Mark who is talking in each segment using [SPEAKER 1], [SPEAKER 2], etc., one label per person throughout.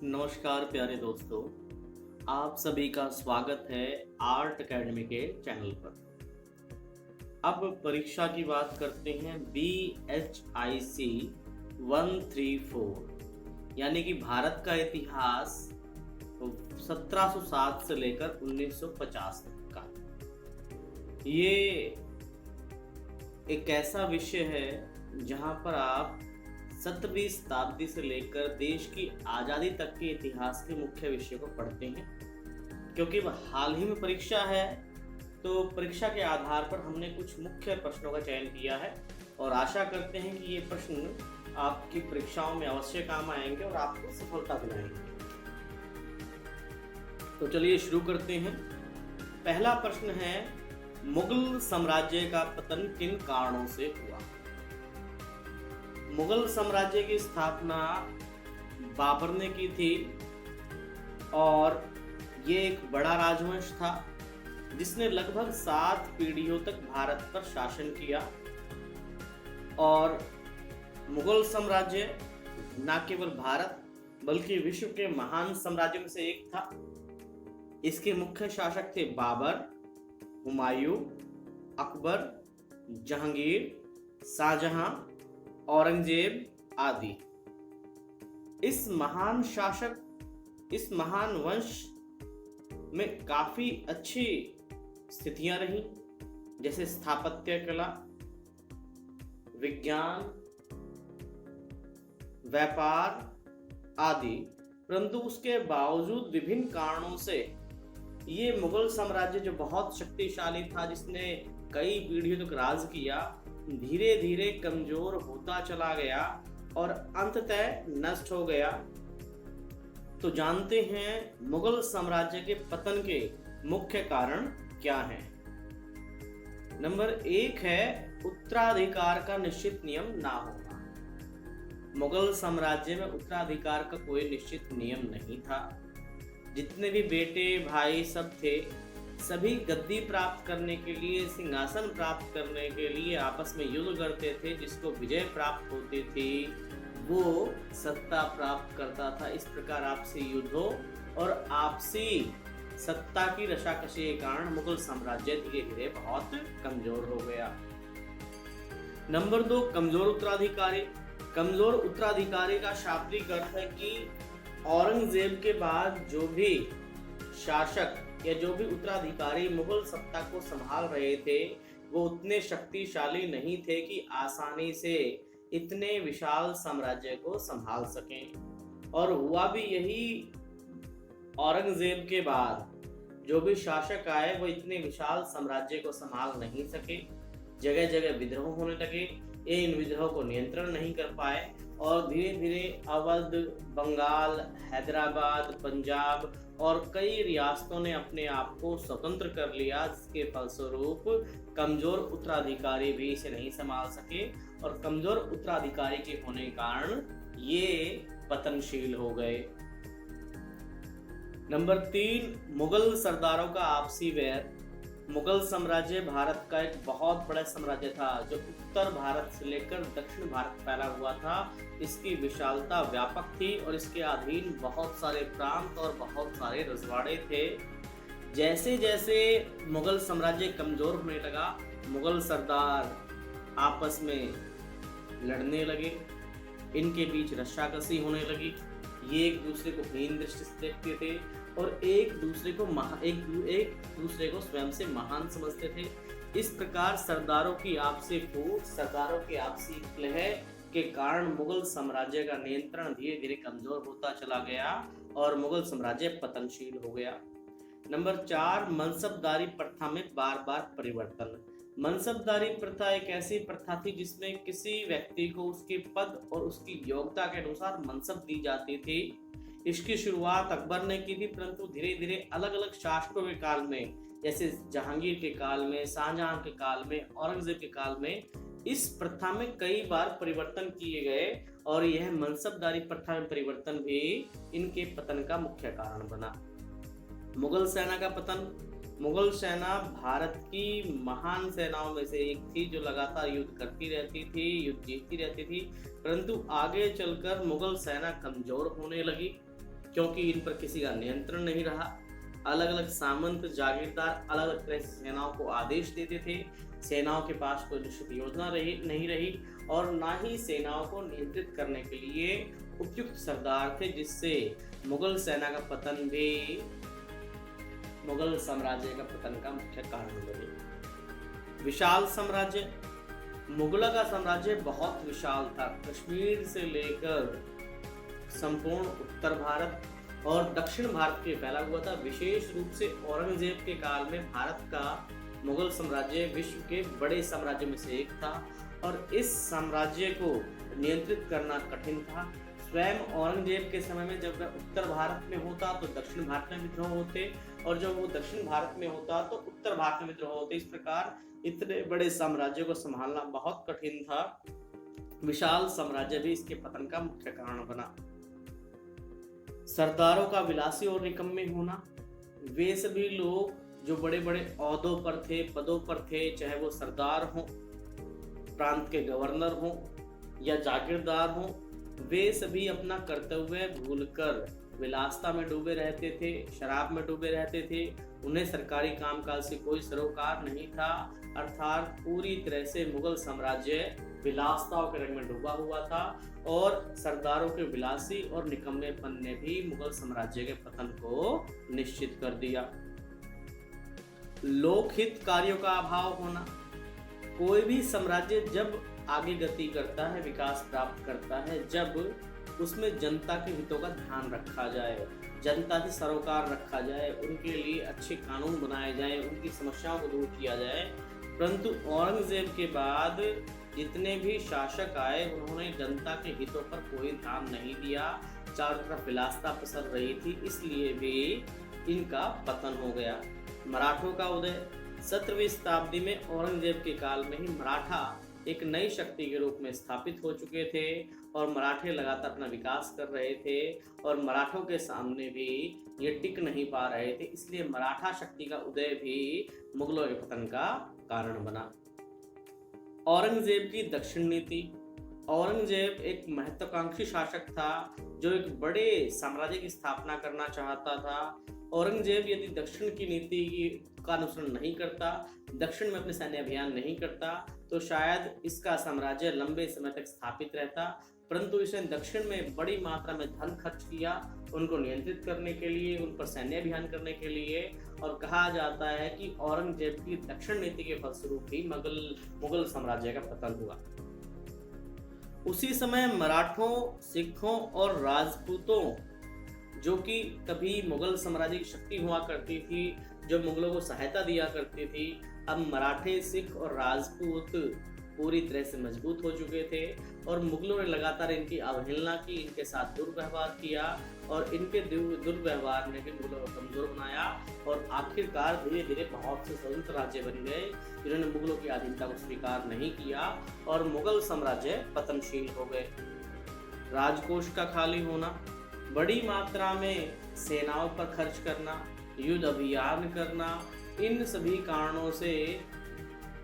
[SPEAKER 1] नमस्कार प्यारे दोस्तों, आप सभी का स्वागत है आर्ट अकेडमी के चैनल पर। अब परीक्षा की बात करते हैं। BHIC 134 यानी कि भारत का इतिहास 1707 से लेकर 1950 तक का। ये एक ऐसा विषय है जहां पर आप 17वीं शताब्दी से लेकर देश की आज़ादी तक के इतिहास के मुख्य विषय को पढ़ते हैं। क्योंकि हाल ही में परीक्षा है, तो परीक्षा के आधार पर हमने कुछ मुख्य प्रश्नों का चयन किया है और आशा करते हैं कि ये प्रश्न आपकी परीक्षाओं में अवश्य काम आएंगे और आपको सफलता दिलाएंगे। तो चलिए शुरू करते हैं। पहला प्रश्न है, मुगल साम्राज्य का पतन किन कारणों से हुआ? मुगल साम्राज्य की स्थापना बाबर ने की थी और ये एक बड़ा राजवंश था जिसने लगभग 7 पीढ़ियों तक भारत पर शासन किया। और मुगल साम्राज्य न केवल भारत बल्कि विश्व के महान साम्राज्यों में से एक था। इसके मुख्य शासक थे बाबर, हुमायूं, अकबर, जहांगीर, शाहजहां, औरंगजेब आदि। इस महान वंश में काफी अच्छी स्थितियां रही, जैसे स्थापत्य कला, विज्ञान, व्यापार आदि। परंतु उसके बावजूद विभिन्न कारणों से ये मुगल साम्राज्य जो बहुत शक्तिशाली था, जिसने कई पीढ़ियों तक राज किया, धीरे धीरे कमजोर होता चला गया और अंततः नष्ट हो गया। तो जानते हैं मुगल साम्राज्य के पतन के मुख्य कारण क्या हैं। नंबर 1 है उत्तराधिकार का निश्चित नियम ना होना। मुगल साम्राज्य में उत्तराधिकार का कोई निश्चित नियम नहीं था। जितने भी बेटे भाई सब थे, सभी गद्दी प्राप्त करने के लिए, सिंहासन प्राप्त करने के लिए आपस में युद्ध करते थे। जिसको विजय प्राप्त होती थी वो सत्ता प्राप्त करता था। इस प्रकार आपसी युद्धों और आपसी सत्ता की रशाकशी के कारण मुगल साम्राज्य धीरे धीरे बहुत कमजोर हो गया। नंबर 2, कमजोर उत्तराधिकारी। कमजोर उत्तराधिकारी का शाब्दिक अर्थ है कि औरंगजेब के बाद जो भी शासक या जो भी उत्तराधिकारी मुगल सत्ता को संभाल रहे थे, वो उतने शक्तिशाली नहीं थे कि आसानी से इतने विशाल साम्राज्य को संभाल सकें। और हुआ भी यही, औरंगजेब के बाद जो भी शासक आए वो इतने विशाल साम्राज्य को संभाल नहीं सके। जगह जगह विद्रोह होने लगे। ये इन विद्रोह को नियंत्रण नहीं कर पाए और धीरे धीरे अवध, बंगाल, हैदराबाद, पंजाब और कई रियासतों ने अपने आप को स्वतंत्र कर लिया। जिसके फलस्वरूप कमजोर उत्तराधिकारी भी इसे नहीं संभाल सके और कमजोर उत्तराधिकारी के होने के कारण ये पतनशील हो गए। नंबर 3, मुगल सरदारों का आपसी वैर। मुगल साम्राज्य भारत का एक बहुत बड़ा साम्राज्य था जो उत्तर भारत से लेकर दक्षिण भारत फैला हुआ था। इसकी विशालता व्यापक थी और इसके अधीन बहुत सारे प्रांत और बहुत सारे रजवाड़े थे। जैसे जैसे मुगल साम्राज्य कमजोर होने लगा, मुगल सरदार आपस में लड़ने लगे, इनके बीच रस्साकसी होने लगी। ये एक दूसरे को हीन दृष्टि से देखते थे और एक दूसरे को स्वयं से महान समझते थे। इस प्रकार सरदारों की आपसी फूट, सरदारों की आपसी कलह के कारण मुगल साम्राज्य का नियंत्रण धीरे धीरे कमजोर होता चला गया और मुगल साम्राज्य पतनशील हो गया। नंबर 4, मनसबदारी प्रथा में बार बार परिवर्तन। मनसबदारी प्रथा एक ऐसी प्रथा थी जिसमें किसी व्यक्ति को उसके पद और उसकी योग्यता के अनुसार मनसब दी जाती थी। इसकी शुरुआत अकबर ने की थी, परंतु धीरे धीरे अलग अलग शासकों के काल में, जैसे जहांगीर के काल में, शाहजहां के काल में, औरंगजेब के काल में, इस प्रथा में कई बार परिवर्तन किए गए और यह मनसबदारी प्रथा में परिवर्तन भी इनके पतन का मुख्य कारण बना। मुगल सेना का पतन। मुगल सेना भारत की महान सेनाओं में से एक थी जो लगातार युद्ध करती रहती थी, युद्ध जीतती रहती थी, परंतु आगे चलकर मुगल सेना कमजोर होने लगी क्योंकि इन पर किसी का नियंत्रण नहीं रहा। अलग अलग सामंत जागीरदार अलग अलग तरह से सेनाओं को आदेश देते थे। सेनाओं के पास कोई निश्चित योजना नहीं रही और ना ही सेनाओं को नियंत्रित करने के लिए उपयुक्त सरदार थे, जिससे मुगल सेना का पतन भी मुगल साम्राज्य का पतन का मुख्य कारण बने। विशाल साम्राज्य। मुगलों का साम्राज्य बहुत विशाल था। कश्मीर से लेकर संपूर्ण उत्तर भारत और दक्षिण भारत के फैला हुआ था। विशेष रूप से औरंगजेब के काल में भारत का मुगल साम्राज्य विश्व के बड़े साम्राज्य में से एक था और इस साम्राज्य को नियंत्रित करना कठिन था। स्वयं औरंगजेब के समय में जब वह उत्तर भारत में होता तो दक्षिण भारत में विद्रोह होते और जब वो दक्षिण भारत में होता तो उत्तर भारत में विद्रोह होते। इस प्रकार इतने बड़े साम्राज्य को संभालना बहुत कठिन था। विशाल साम्राज्य भी इसके पतन का मुख्य कारण बना। सरदारों का विलासी और निकम्मे होना। वे सभी लोग जो बड़े बड़े ओहदों पर थे, पदों पर थे, चाहे वो सरदार हों, प्रांत के गवर्नर हों या जागीरदार हों, वे सभी अपना कर्तव्य भूलकर विलासता में डूबे रहते थे, शराब में डूबे रहते थे। उन्हें सरकारी कामकाज से कोई सरोकार नहीं था। अर्थात पूरी तरह से मुगल साम्राज्य विलासताओं के रंग में डूबा हुआ था और सरदारों के विलासी और निकम्मेपन ने भी मुगल साम्राज्य के पतन को निश्चित कर दिया। लोकहित कार्यों का अभाव होना। कोई भी साम्राज्य जब आगे गति करता है, विकास प्राप्त करता है, जब उसमें जनता के हितों का ध्यान रखा जाए, जनता से सरोकार रखा जाए, उनके लिए अच्छे कानून बनाए जाए, उनकी समस्याओं को दूर किया जाए। परंतु औरंगजेब के बाद जितने भी शासक आए उन्होंने जनता के हितों पर कोई ध्यान नहीं दिया। चारों तरफ विलासता पसर रही थी, इसलिए भी इनका पतन हो गया। मराठों का उदय। 17वीं शताब्दी में औरंगजेब के काल में ही मराठा एक नई शक्ति के रूप में स्थापित हो चुके थे और मराठे लगातार अपना विकास कर रहे थे और मराठों के सामने भी ये टिक नहीं पा रहे थे। इसलिए मराठा शक्ति का उदय भी मुगलों के पतन का कारण बना। औरंगजेब की दक्षिण नीति। औरंगजेब एक महत्वाकांक्षी शासक था जो एक बड़े साम्राज्य की स्थापना करना चाहता था। औरंगजेब यदि दक्षिण की नीति का अनुसरण नहीं करता, दक्षिण में अपने सैन्य अभियान नहीं करता, तो शायद इसका साम्राज्य लंबे समय तक स्थापित रहता। परंतु इसने दक्षिण में बड़ी मात्रा में धन खर्च किया उनको नियंत्रित करने के लिए, उन पर सैन्य अभियान करने के लिए, और कहा जाता है कि औरंगजेब की दक्षिण नीति के फलस्वरूप ही मुगल साम्राज्य का पतन हुआ। उसी समय मराठों, सिखों और राजपूतों, जो कि तभी मुगल साम्राज्य की शक्ति हुआ करती थी, जो मुगलों को सहायता दिया करती थी, अब मराठे, सिख और राजपूत पूरी तरह से मजबूत हो चुके थे और मुगलों ने लगातार इनकी अवहेलना की, इनके साथ दुर्व्यवहार किया और इनके दुर्व्यवहार ने भी मुगलों को कमजोर बनाया और आखिरकार धीरे धीरे बहुत से स्वतंत्र राज्य बन गए जिन्होंने मुगलों की अधीनता को स्वीकार नहीं किया और मुगल साम्राज्य पतनशील हो गए। राजकोष का खाली होना। बड़ी मात्रा में सेनाओं पर खर्च करना, युद्ध अभियान करना, इन सभी कारणों से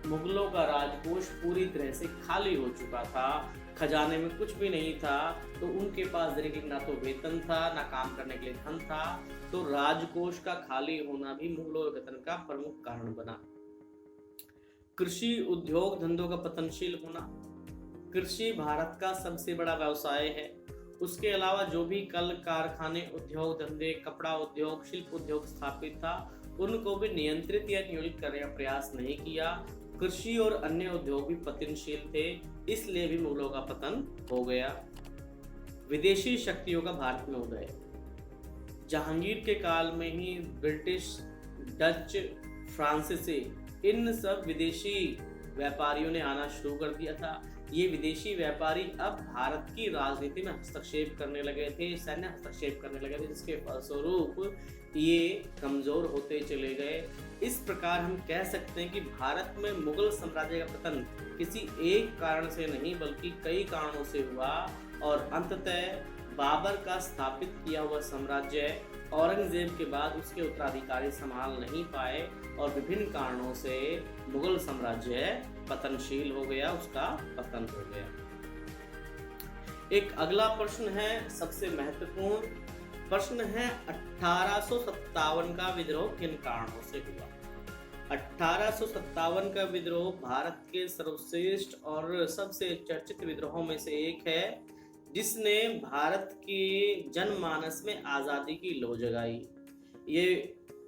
[SPEAKER 1] मुगलों का राजकोष पूरी तरह से खाली हो चुका था। खजाने में कुछ भी नहीं था, तो उनके पास देने के लिए ना तो वेतन था, ना काम करने के लिए धन था, तो राजकोष का खाली होना भी मुगलों के पतन का प्रमुख कारण बना। कृषि उद्योग धंधों का पतनशील होना। कृषि भारत का सबसे बड़ा व्यवसाय है। उसके अलावा जो भी कल कारखाने, उद्योग धंधे, कपड़ा उद्योग, शिल्प उद्योग स्थापित था, उनको भी नियंत्रित या नियोजित करने का प्रयास नहीं किया। कृषि और अन्य उद्योग भी पतनशील थे, इसलिए भी मुगलों का पतन हो गया। विदेशी शक्तियों का भारत में उदय। जहांगीर के काल में ही ब्रिटिश, डच, फ्रांसीसी, इन सब विदेशी व्यापारियों ने आना शुरू कर दिया था। ये विदेशी व्यापारी अब भारत की राजनीति में हस्तक्षेप करने लगे थे, सैन्य हस्तक्षेप करने लगे थे, जिसके फलस्वरूप ये कमजोर होते चले गए। इस प्रकार हम कह सकते हैं कि भारत में मुगल साम्राज्य का पतन किसी एक कारण से नहीं बल्कि कई कारणों से हुआ और अंततः बाबर का स्थापित किया हुआ साम्राज्य औरंगजेब के बाद उसके उत्तराधिकारी संभाल नहीं पाए और विभिन्न कारणों से मुगल साम्राज्य पतनशील हो गया, उसका पतन हो गया। एक अगला प्रश्न है सबसे महत्वपूर्ण, प्रश्न है 1857 का विद्रोह किन कारणों से हुआ। 1857 का विद्रोह भारत के सर्वश्रेष्ठ और सबसे चर्चित विद्रोहों में से एक है, जिसने भारत के जनमानस में आजादी की लौ जगाई।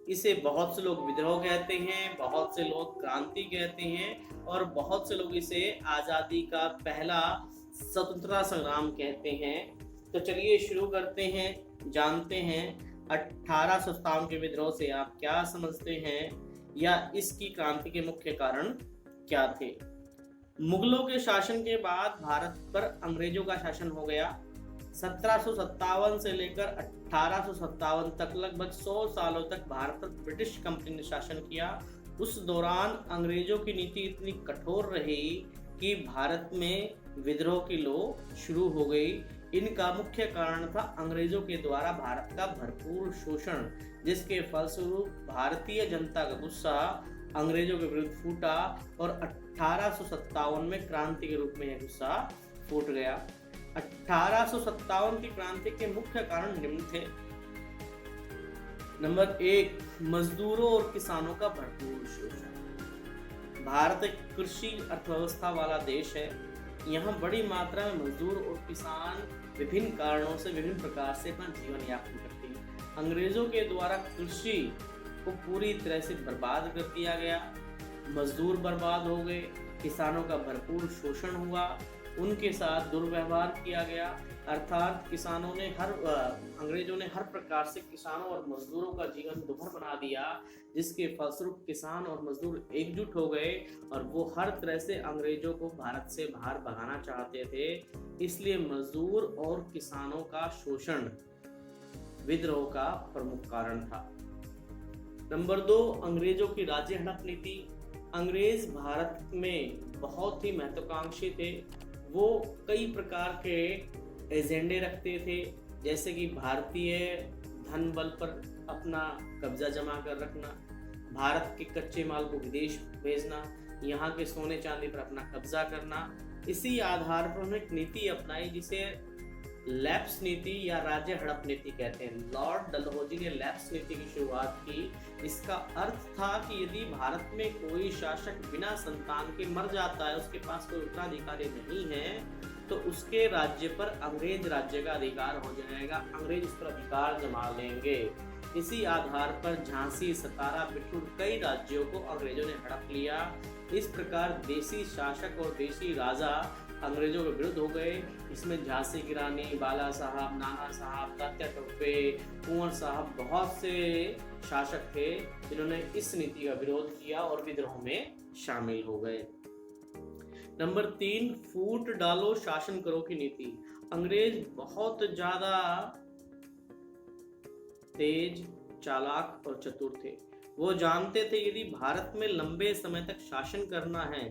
[SPEAKER 1] इसे बहुत से लोग विद्रोह कहते हैं, बहुत से लोग क्रांति कहते हैं और बहुत से लोग इसे आजादी का पहला स्वतंत्रता संग्राम कहते हैं। तो चलिए शुरू करते हैं, जानते हैं 1857 के विद्रोह से आप क्या समझते हैं या इसकी क्रांति के मुख्य कारण क्या थे। मुगलों के शासन के बाद भारत पर अंग्रेजों का शासन हो गया। 1757 से लेकर 1857 तक लगभग 100 सालों तक भारत पर ब्रिटिश कंपनी ने शासन किया। उस दौरान अंग्रेजों की नीति इतनी कठोर रही कि भारत में विद्रोह की लौ शुरू हो गई। इनका मुख्य कारण था अंग्रेजों के द्वारा भारत का भरपूर शोषण, जिसके फलस्वरूप भारतीय जनता का गुस्सा अंग्रेजों के विरुद्ध फूटा और 1857 में क्रांति के रूप में यह गुस्सा फूट गया। 1857 की क्रांति के मुख्य कारण निम्न थे। नंबर 1, मजदूरों और किसानों का भरपूर शोषण। भारत एक कृषि अर्थव्यवस्था वाला देश है। यहाँ बड़ी मात्रा में मजदूर और किसान विभिन्न कारणों से विभिन्न प्रकार से अपना जीवन यापन करते हैं। अंग्रेजों के द्वारा कृषि को पूरी तरह से बर्बाद कर दिया गया, मजदूर बर्बाद हो गए, किसानों का भरपूर शोषण हुआ, उनके साथ दुर्व्यवहार किया गया, अर्थात अंग्रेजों ने हर प्रकार से किसानों और मजदूरों का जीवन दुभर बना दिया, जिसके फलस्वरूप किसान और मजदूर एकजुट हो गए और वो हर तरह से अंग्रेजों को भारत से बाहर भगाना चाहते थे। इसलिए मजदूर और किसानों का शोषण विद्रोह का प्रमुख कारण था। नंबर 2, अंग्रेजों की राज्य हड़प नीति। अंग्रेज भारत में बहुत ही महत्वाकांक्षी थे। वो कई प्रकार के एजेंडे रखते थे, जैसे कि भारतीय धन बल पर अपना कब्जा जमा कर रखना, भारत के कच्चे माल को विदेश भेजना, यहाँ के सोने चांदी पर अपना कब्जा करना। इसी आधार पर उन्होंने एक नीति अपनाई जिसे लैप्स नीति या राज्य हड़प नीति कहते हैं। लॉर्ड डलहौजी ने लैप्स नीति की शुरुआत की। इसका अर्थ था कि यदि भारत में कोई शासक बिना संतान के मर जाता है, उसके पास कोई उत्तराधिकारी नहीं है, तो उसके राज्य पर अंग्रेज राज्य का अधिकार हो जाएगा, अंग्रेज उस पर अधिकार जमा लेंगे। इसी आधार पर झांसी, सतारा, बिठूर कई राज्यों को अंग्रेजों ने हड़प लिया। इस प्रकार देसी शासक और देसी राजा अंग्रेजों के विरुद्ध हो गए। इसमें झांसी की रानी, बाला साहब, नाना साहब, तात्या टोपे, कुंवर साहब, बहुत से शासक थे जिन्होंने इस नीति का विरोध किया और विद्रोह में शामिल हो गए। नंबर 3, फूट डालो शासन करो की नीति। अंग्रेज बहुत ज्यादा तेज, चालाक और चतुर थे। वो जानते थे यदि भारत में लंबे समय तक शासन करना है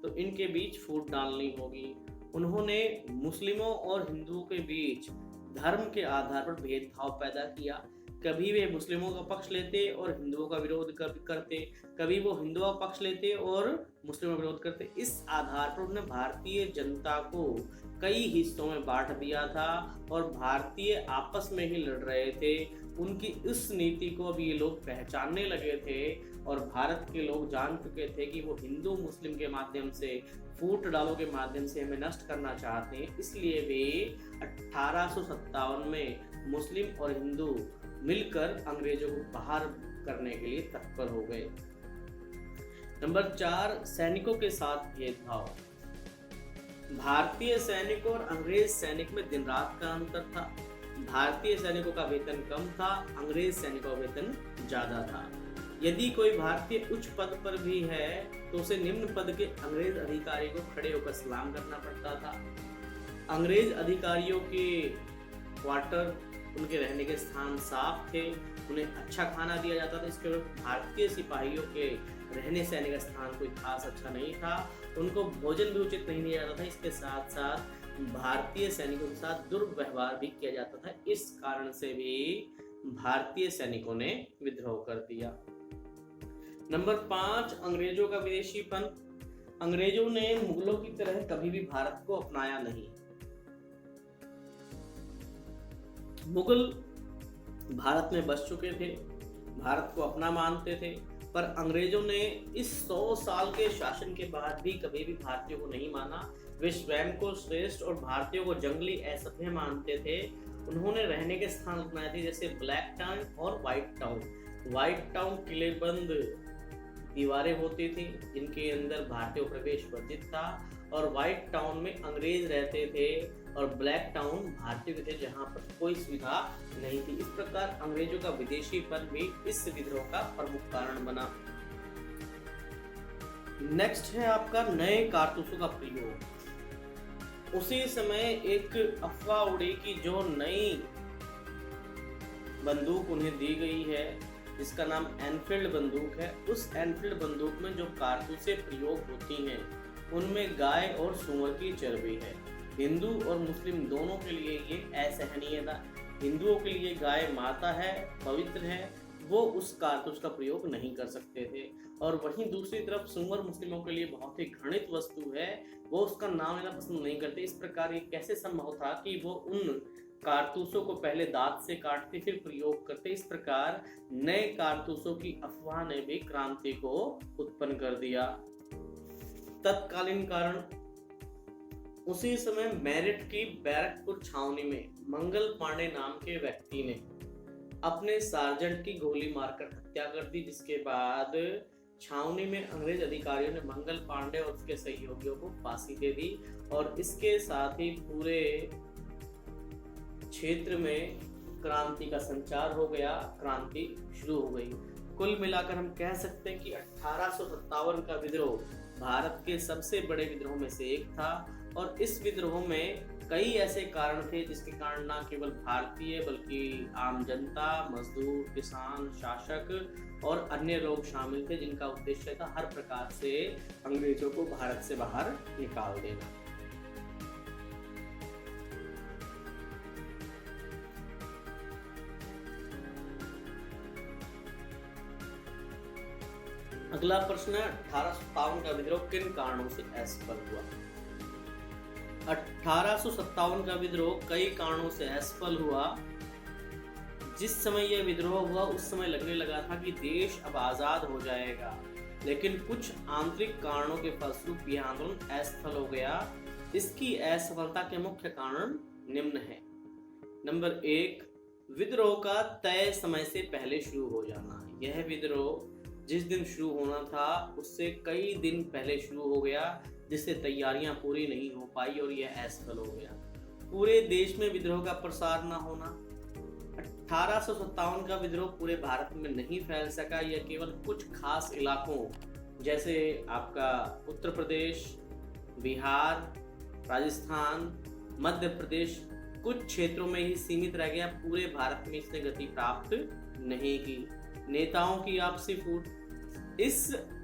[SPEAKER 1] तो इनके बीच फूट डालनी होगी। उन्होंने मुस्लिमों और हिंदुओं के बीच धर्म के आधार पर भेदभाव पैदा किया। कभी वे मुस्लिमों का पक्ष लेते और हिंदुओं का विरोध करते, कभी वो हिंदुओं का पक्ष लेते और मुस्लिमों का विरोध करते। इस आधार पर उन्होंने भारतीय जनता को कई हिस्सों में बांट दिया था और भारतीय आपस में ही लड़ रहे थे। उनकी इस नीति को अब ये लोग पहचानने लगे थे और भारत के लोग जान चुके थे कि वो हिंदू मुस्लिम के माध्यम से, फूट डालो के माध्यम से हमें नष्ट करना चाहते हैं। इसलिए वे 1857 में मुस्लिम और हिंदू मिलकर अंग्रेजों को बाहर करने के लिए तत्पर हो गए। नंबर 4, सैनिकों के साथ भेदभाव। भारतीय सैनिक और अंग्रेज सैनिक में दिन रात का अंतर था। भारतीय सैनिकों का वेतन कम था, अंग्रेज सैनिकों का वेतन ज्यादा था। यदि कोई भारतीय उच्च पद पर भी है तो उसे निम्न पद के अंग्रेज अधिकारी को खड़े होकर सलाम करना पड़ता था। अंग्रेज अधिकारियों के क्वार्टर, उनके रहने के स्थान साफ थे, उन्हें अच्छा खाना दिया जाता था। इसके भारतीय सिपाहियों के रहने सहने का स्थान कोई खास अच्छा नहीं था, उनको भोजन भी उचित नहीं दिया जाता था। इसके साथ साथ भारतीय सैनिकों के साथ दुर्व्यवहार भी किया जाता था। इस कारण से भी भारतीय सैनिकों ने विद्रोह कर दिया। नंबर 5, अंग्रेजों का विदेशीपन। अंग्रेजों ने मुगलों की तरह कभी भी भारत को अपनाया नहीं। मुगल भारत में बस चुके थे, भारत को अपना मानते थे, पर अंग्रेजों ने इस 100 साल के शासन के बाद भी कभी भी भारतीयों को नहीं माना। वे स्वयं को श्रेष्ठ और भारतीयों को जंगली असभ्य मानते थे। उन्होंने रहने के स्थान अपनाए थे, जैसे ब्लैक टाउन और व्हाइट टाउन। व्हाइट टाउन किलेबंद दीवारें होती थी जिनके अंदर भारतीय प्रवेश वर्जित था, और व्हाइट टाउन में अंग्रेज रहते थे, और ब्लैक टाउन भारतीय थे जहां पर कोई सुविधा नहीं थी। इस प्रकार अंग्रेजों का विदेशीपन भी इस विद्रोह का प्रमुख कारण बना। नेक्स्ट है आपका नए कारतूसों का प्रयोग। उसी समय एक अफवाह उड़ी कि जो नई बंदूक उन्हें दी गई है जिसका नाम एनफील्ड बंदूक है, उस एनफील्ड बंदूक में जो कारतूसें प्रयोग होती हैं उनमें गाय और सूअर की चर्बी है। हिंदू और मुस्लिम दोनों के लिए ये असहनीय था। हिंदुओं के लिए गाय माता है, पवित्र है, वो उस कारतूस का प्रयोग नहीं कर सकते थे, और वहीं दूसरी तरफ सूअर मुस्लिमों के लिए बहुत ही घृणित वस्तु है, वो उसका नाम लेना पसंद नहीं करते। इस प्रकार ये कैसे संभव था कि वो उन कारतूसों को पहले दांत से काटते फिर प्रयोग करते। इस प्रकार नए कारतूसों की अफवाह ने भी क्रांति को उत्पन्न कर दिया। तत्कालीन कारण, उसी समय मेरठ की बैरकपुर छावनी में मंगल पांडे नाम के व्यक्ति ने अपने सार्जेंट की गोली मारकर हत्या कर दी, जिसके बाद छावनी में अंग्रेज अधिकारियों ने मंगल पांडे और उसके सहयोगियों को फांसी दे दी, और इसके साथ ही पूरे क्षेत्र में क्रांति का संचार हो गया, क्रांति शुरू हो गई। कुल मिलाकर हम कह सकते हैं कि 1857 का विद्रोह भारत के सबसे बड़े विद्रोह में से एक था, और इस विद्रोह में कई ऐसे कारण थे जिसके कारण न केवल भारतीय बल्कि आम जनता, मजदूर, किसान, शासक और अन्य लोग शामिल थे, जिनका उद्देश्य था हर प्रकार से अंग्रेजों को भारत से बाहर निकाल देना। अगला प्रश्न है 1857 का विद्रोह किन कारणों से असफल हुआ। 1857 का विद्रोह कई कारणों से असफल हुआ। जिस समय यह विद्रोह हुआ उस समय लगने लगा था कि देश अब आजाद हो जाएगा, लेकिन कुछ आंतरिक कारणों के फलस्वरूप यह आंदोलन असफल हो गया। इसकी असफलता के मुख्य कारण निम्न है। नंबर 1, विद्रोह का तय समय से पहले शुरू हो जाना। यह विद्रोह जिस दिन शुरू होना था उससे कई दिन पहले शुरू हो गया, जिससे तैयारियां पूरी नहीं हो पाई और यह असफल हो गया। पूरे देश में विद्रोह का प्रसार न होना। 1857 का विद्रोह पूरे भारत में नहीं फैल सका। यह केवल कुछ खास इलाकों जैसे आपका उत्तर प्रदेश, बिहार, राजस्थान, मध्य प्रदेश, कुछ क्षेत्रों में ही सीमित रह गया। पूरे भारत में इसने गति प्राप्त नहीं की। नेताओं की आपसी फूट। इस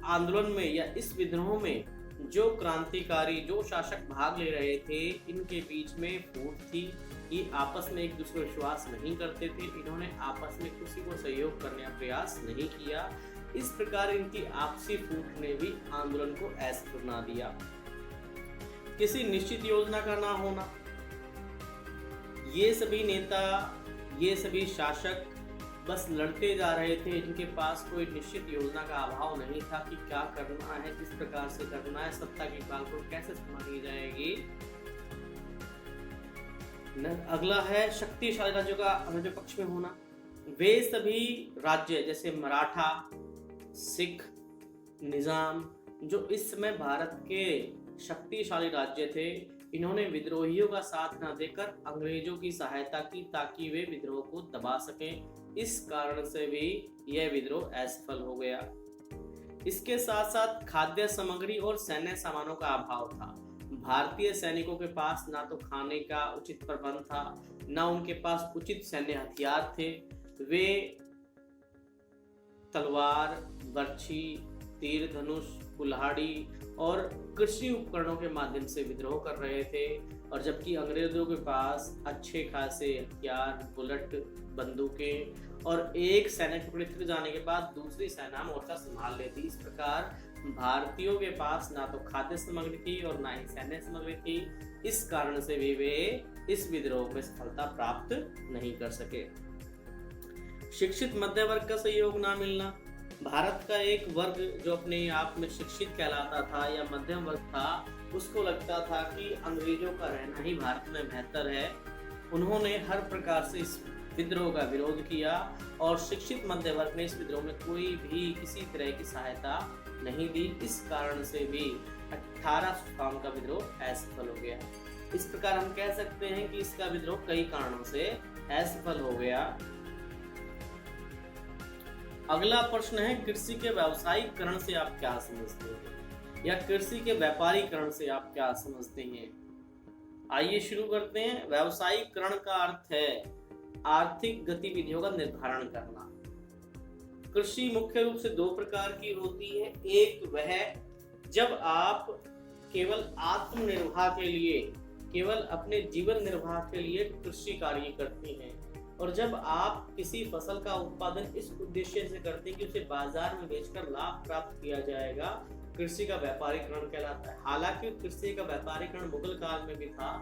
[SPEAKER 1] आंदोलन में या इस विद्रोह में जो क्रांतिकारी, जो शासक भाग ले रहे थे, इनके बीच में फूट थी। ये आपस में एक दूसरे को विश्वास नहीं करते थे। इन्होंने आपस में किसी को सहयोग करने का प्रयास नहीं किया। इस प्रकार इनकी आपसी फूट ने भी आंदोलन को असफल बना दिया। किसी निश्चित योजना का ना होना। ये सभी नेता, ये सभी शासक बस लड़ते जा रहे थे। इनके पास कोई निश्चित योजना का अभाव नहीं था कि क्या करना है, किस प्रकार से करना है, सत्ता की पाल को कैसे संभाली जाएगी। अगला है शक्तिशाली राज्यों का अंग्रेजों पक्ष में होना। वे सभी राज्य जैसे मराठा, सिख, निजाम, जो इस समय भारत के शक्तिशाली राज्य थे, इन्होंने विद्रोहियों का साथ न देकर अंग्रेजों की सहायता की ताकि वे विद्रोह को दबा सकें। इस कारण से भी यह विद्रोह असफल हो गया। इसके साथ साथ खाद्य सामग्री और सैन्य सामानों का अभाव था। भारतीय सैनिकों के पास ना तो खाने का उचित प्रबंध था, ना उनके पास उचित सैन्य हथियार थे। वे तलवार, बर्छी, तीर धनुष, कुल्हाड़ी और कृषि उपकरणों के माध्यम से विद्रोह कर रहे थे, और जबकि अंग्रेजों के पास अच्छे खासे हथियार, बुलेट, बंदूकें और एक सैनिक टुकड़ी थक जाने के बाद दूसरी सेना मोर्चा संभाल लेती। इस प्रकार भारतीयों के पास ना तो खाद्य सामग्री थी और ना ही सैन्य सामग्री थी। इस कारण से वे इस विद्रोह में सफलता प्राप्त नहीं कर सके। शिक्षित मध्य वर्ग का सहयोग ना मिलना। भारत का एक वर्ग जो अपने आप में शिक्षित कहलाता था या मध्यम वर्ग था, उसको लगता था कि अंग्रेजों का रहना ही भारत में बेहतर है। उन्होंने हर प्रकार से इस विद्रोह का विरोध किया और शिक्षित मध्य वर्ग ने इस विद्रोह में कोई भी किसी तरह की सहायता नहीं दी। इस कारण से भी 1857 का विद्रोह असफल हो गया। इस प्रकार हम कह सकते हैं कि इसका विद्रोह कई कारणों से असफल हो गया। अगला प्रश्न है, कृषि के व्यावसायीकरण से आप क्या समझते हैं या कृषि के व्यापारीकरण से आप क्या समझते हैं? आइए शुरू करते हैं। व्यावसायीकरण का अर्थ है आर्थिक गतिविधियों का निर्धारण करना। कृषि मुख्य रूप से दो प्रकार की होती है। एक वह जब आप केवल आत्मनिर्वाह के लिए, केवल अपने जीवन निर्वाह के लिए कृषि कार्य करते हैं, और जब आप किसी फसल का उत्पादन इस उद्देश्य से करते हैं कि उसे बाजार में बेचकर लाभ प्राप्त किया जाएगा, कृषि का व्यापारीकरण कहलाता है। हालांकि कृषि का व्यापारीकरण मुगल काल में भी था,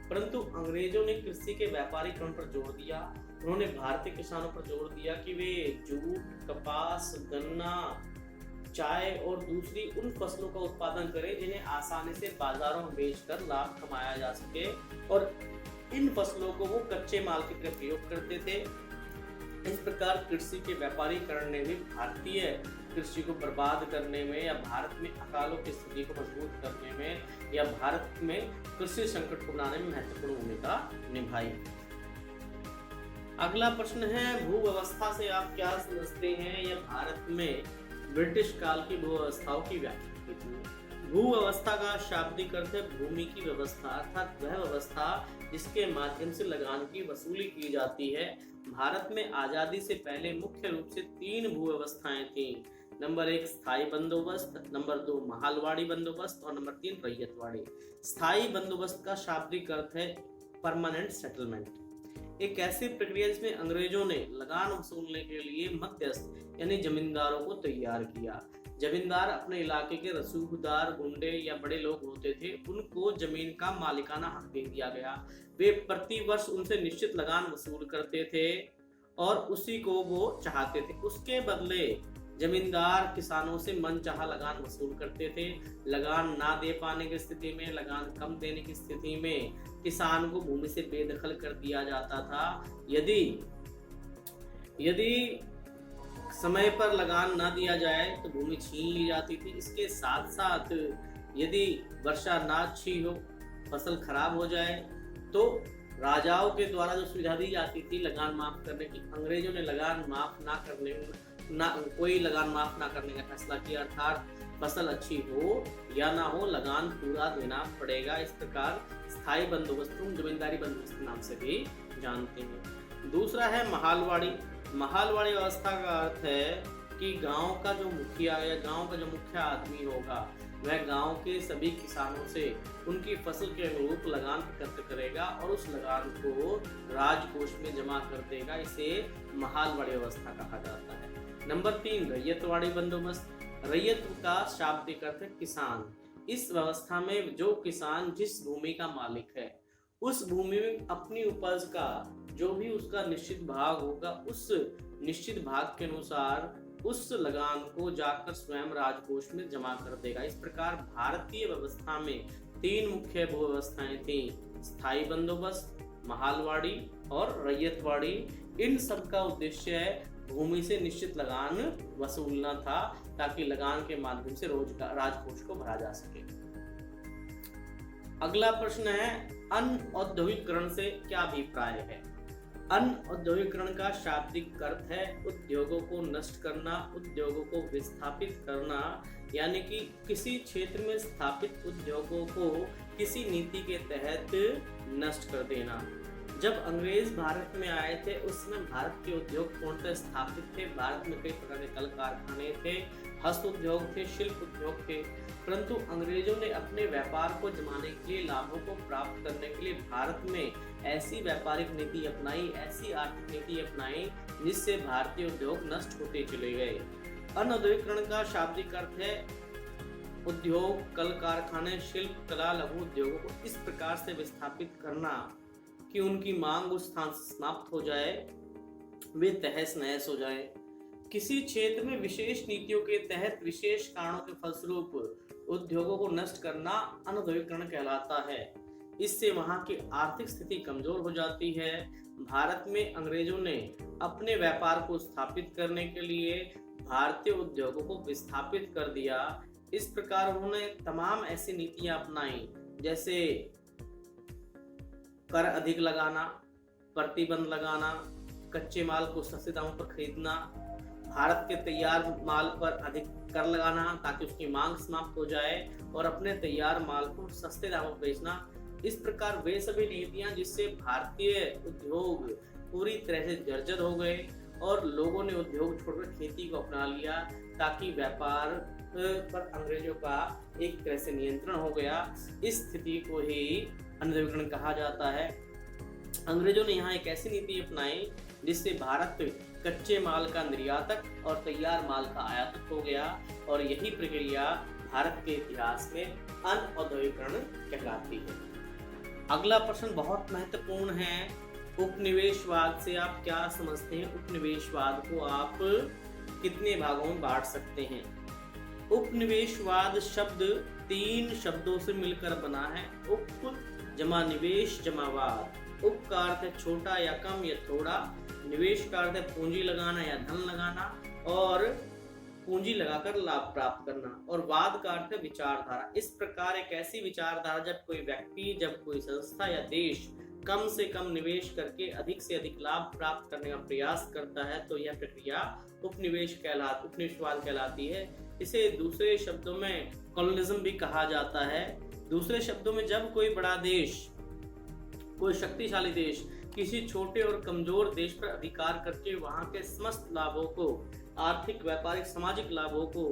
[SPEAKER 1] परंतु अंग्रेजों ने कृषि के व्यापारीकरण पर जोर दिया। उन्होंने भारतीय किसानों पर जोर दिया कि वे जूट, कपास, गन्ना, चाय और दूसरी उन फसलों का उत्पादन करें जिन्हें आसानी से बाजारों में बेचकर लाभ कमाया जा सके, और इन फसलों को वो कच्चे माल की तरह प्रयोग करते थे। इस प्रकार कृषि के व्यापारीकरण ने भी भारतीय कृषि को बर्बाद करने में या भारत में अकालों की स्थिति को मजबूत करने में या भारत में कृषि संकट को बनाने में महत्वपूर्ण भूमिका निभाई। अगला प्रश्न है, भूव्यवस्था से आप क्या समझते हैं या भारत में ब्रिटिश काल की भूव्यवस्थाओं की व्याख्या कीजिए। भूव्यवस्था का शाब्दिक अर्थ है भूमि की व्यवस्था, अर्थात वह व्यवस्था जिसके माध्यम से लगान की वसूली की जाती है। भारत में आजादी से पहले मुख्य रूप से 3 भूव्यवस्थाएं थीं। नंबर 1 स्थायी बंदोबस्त, नंबर 2 महालवाड़ी बंदोबस्त और नंबर 3 रैयतवाड़ी। स्थायी बंदोबस्त का शाब्दिक अर्थ है परमानेंट सेटलमेंट, एक ऐसी प्रक्रिया जिसमें अंग्रेजों ने लगान वसूलने के लिए मध्यस्थ यानी जमींदारों को तैयार किया। जमींदार अपने इलाके के रसूखदार, गुंडे या बड़े लोग होते थे, उनको जमीन का मालिकाना हक दे दिया गया। वे प्रति वर्ष उनसे निश्चित लगान वसूल करते थे और उसी को वो चाहते थे। उसके बदले जमींदार किसानों से मनचाहा लगान वसूल करते थे। लगान ना दे पाने की स्थिति में, लगान कम देने की स्थिति में किसान को भूमि से बेदखल कर दिया जाता था। यदि समय पर लगान ना दिया जाए तो भूमि छीन ली जाती थी। इसके साथ साथ यदि वर्षा ना अच्छी हो, फसल खराब हो जाए, तो राजाओं के द्वारा जो सुविधा दी जाती थी लगान माफ करने की, अंग्रेजों ने कोई लगान माफ ना करने का फैसला किया, अर्थात फसल अच्छी हो या ना हो लगान पूरा देना पड़ेगा। इस प्रकार स्थायी बंदोबस्त जमींदारी बंदोबस्त के नाम से भी जानते हैं। दूसरा है महालवाड़ी। महालवाड़ी व्यवस्था का अर्थ है कि गांव का जो मुखिया या गांव का जो मुख्य आदमी होगा, वह गांव के सभी किसानों से उनकी फसल के अनुरूप लगान एकत्र करेगा और उस लगान को राजकोष में जमा कर देगा। इसे महालवाड़ी व्यवस्था कहा जाता है। नंबर 3 रैयतवाड़ी बंदोबस्त। रैयत का शाब्दिक अर्थ है किसान। इस व्यवस्था में जो किसान जिस भूमि का मालिक है, उस भूमि में अपनी उपज का जो भी उसका निश्चित भाग होगा, उस निश्चित भाग के अनुसार उस लगान को जाकर स्वयं राजकोष में जमा कर देगा। इस प्रकार भारतीय व्यवस्था में 3 मुख्य भू व्यवस्थाएं थी, स्थायी बंदोबस्त, महालवाड़ी और रैयतवाड़ी। इन सब का उद्देश्य है भूमि से निश्चित लगान वसूलना था, ताकि लगान के माध्यम से राजकोष को भरा जा सके। अगला प्रश्न है, अनऔद्योगिकरण से क्या अभिप्राय है? अनऔद्योगिकरण का शाब्दिक अर्थ है उद्योगों को नष्ट करना, उद्योगों को विस्थापित करना, यानी कि किसी क्षेत्र में स्थापित उद्योगों को किसी नीति के तहत नष्ट कर देना। जब अंग्रेज भारत में आए थे, उस समय भारत के उद्योग पूर्णतः स्थापित थे। भारत में कई प्रकार के कल कारखाने थे, हस्त उद्योग थे, शिल्प उद्योग थे, परंतु अंग्रेजों ने अपने व्यापार को जमाने के लिए, लाभों को प्राप्त करने के लिए भारत में ऐसी व्यापारिक नीति अपनाई, ऐसी आर्थिक नीति अपनाई जिससे भारतीय उद्योग नष्ट होते चले गए। अनौद्योगिकरण का शाब्दिक अर्थ है उद्योग, कल कारखाने, शिल्प, कला, लघु उद्योगों को इस प्रकार से विस्थापित करना कि उनकी मांग उस स्थान से समाप्त हो जाए वे तहस नहस हो जाए। किसी क्षेत्र में विशेष नीतियों के तहत विशेष कारणों के फलस्वरूप उद्योगों को नष्ट करना अनौद्योगिकरण कहलाता है। इससे वहां की आर्थिक स्थिति कमजोर हो जाती है। भारत में अंग्रेजों ने अपने व्यापार को स्थापित करने के लिए भारतीय उद्योगों को विस्थापित कर दिया। इस प्रकार उन्होंने तमाम ऐसी नीतियां अपनाई, जैसे कर अधिक लगाना, प्रतिबंध लगाना, कच्चे माल को सस्ते दामों पर खरीदना, भारत के तैयार माल पर अधिक कर लगाना ताकि उसकी मांग समाप्त हो जाए और अपने तैयार माल को सस्ते दामों पर बेचना। इस प्रकार वे सभी नीतियां जिससे भारतीय उद्योग पूरी तरह से जर्जर हो गए और लोगों ने उद्योग छोड़कर खेती को अपना लिया, ताकि व्यापार पर अंग्रेजों का एक तरह से नियंत्रण हो गया। इस स्थिति को ही अनौद्योगिकरण कहा जाता है। अंग्रेजों ने यहाँ एक ऐसी नीति अपनाई जिससे भारत कच्चे माल का निर्यातक और तैयार माल का आयातक हो गया, और यही प्रक्रिया भारत के इतिहास में अनौद्योगिकरण कहलाती है। अगला प्रश्न बहुत महत्वपूर्ण है। उपनिवेशवाद से आप क्या समझते हैं? उपनिवेशवाद को आप कितने भागों में बांट सकते हैं? उपनिवेशवाद शब्द 3 शब्दों से मिलकर बना है। उप जमा निवेश जमा वाद। उप का अर्थ है छोटा या कम या थोड़ा, निवेश का अर्थ है पूंजी लगाना या धन लगाना और पूंजी लगाकर लाभ प्राप्त करना, और वाद का अर्थ है विचारधारा। इस प्रकार एक ऐसी विचारधारा जब कोई व्यक्ति, जब कोई संस्था या देश कम से कम निवेश करके अधिक से अधिक लाभ प्राप्त करने का प्रयास करता है, तो यह प्रक्रिया उपनिवेशवाद कहलाती है। इसे दूसरे शब्दों में कॉलोनिज्म भी कहा जाता है। दूसरे शब्दों में जब कोई बड़ा देश, कोई शक्तिशाली देश किसी छोटे और कमजोर देश पर अधिकार करके वहां के समस्त लाभों को, आर्थिक, व्यापारिक, सामाजिक लाभों को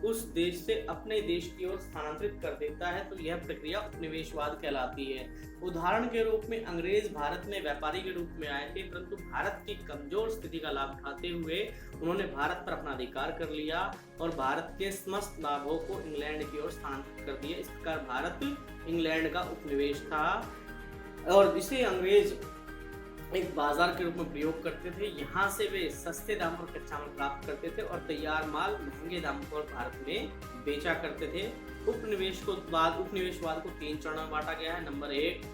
[SPEAKER 1] उस देश से अपने देश की ओर स्थानांतरित कर देता है, तो यह प्रक्रिया उपनिवेशवाद कहलाती है। उदाहरण के रूप में अंग्रेज भारत में व्यापारी के रूप में आए थे, परंतु भारत की कमजोर स्थिति का लाभ उठाते हुए उन्होंने भारत पर अपना अधिकार कर लिया और भारत के समस्त लाभों को इंग्लैंड की ओर स्थानांतरित कर दिया। इस प्रकार भारत इंग्लैंड का उपनिवेश था और इसे अंग्रेज एक बाजार के रूप में प्रयोग करते थे। यहाँ से वे सस्ते दामों पर कच्चा माल प्राप्त करते थे और तैयार माल महंगे दामों पर भारत में बेचा करते थे। उपनिवेशवाद को 3 चरणों में बांटा गया है। नंबर 1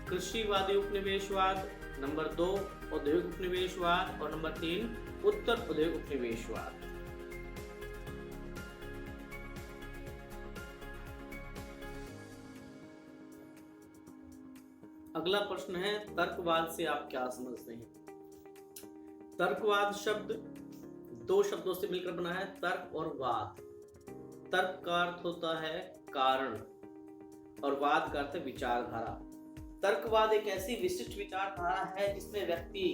[SPEAKER 1] कृषिवादी उपनिवेशवाद, नंबर 2 औद्योगिक उपनिवेशवाद और नंबर 3 उत्तर औद्योगिक उपनिवेशवाद। अगला प्रश्न है, तर्कवाद से आप क्या समझते हैं? तर्कवाद शब्द 2 शब्दों से मिलकर बना है, तर्क और वाद। तर्क का अर्थ होता है कारण और वाद का अर्थ है विचारधारा। तर्कवाद एक ऐसी विशिष्ट विचारधारा है जिसमें व्यक्ति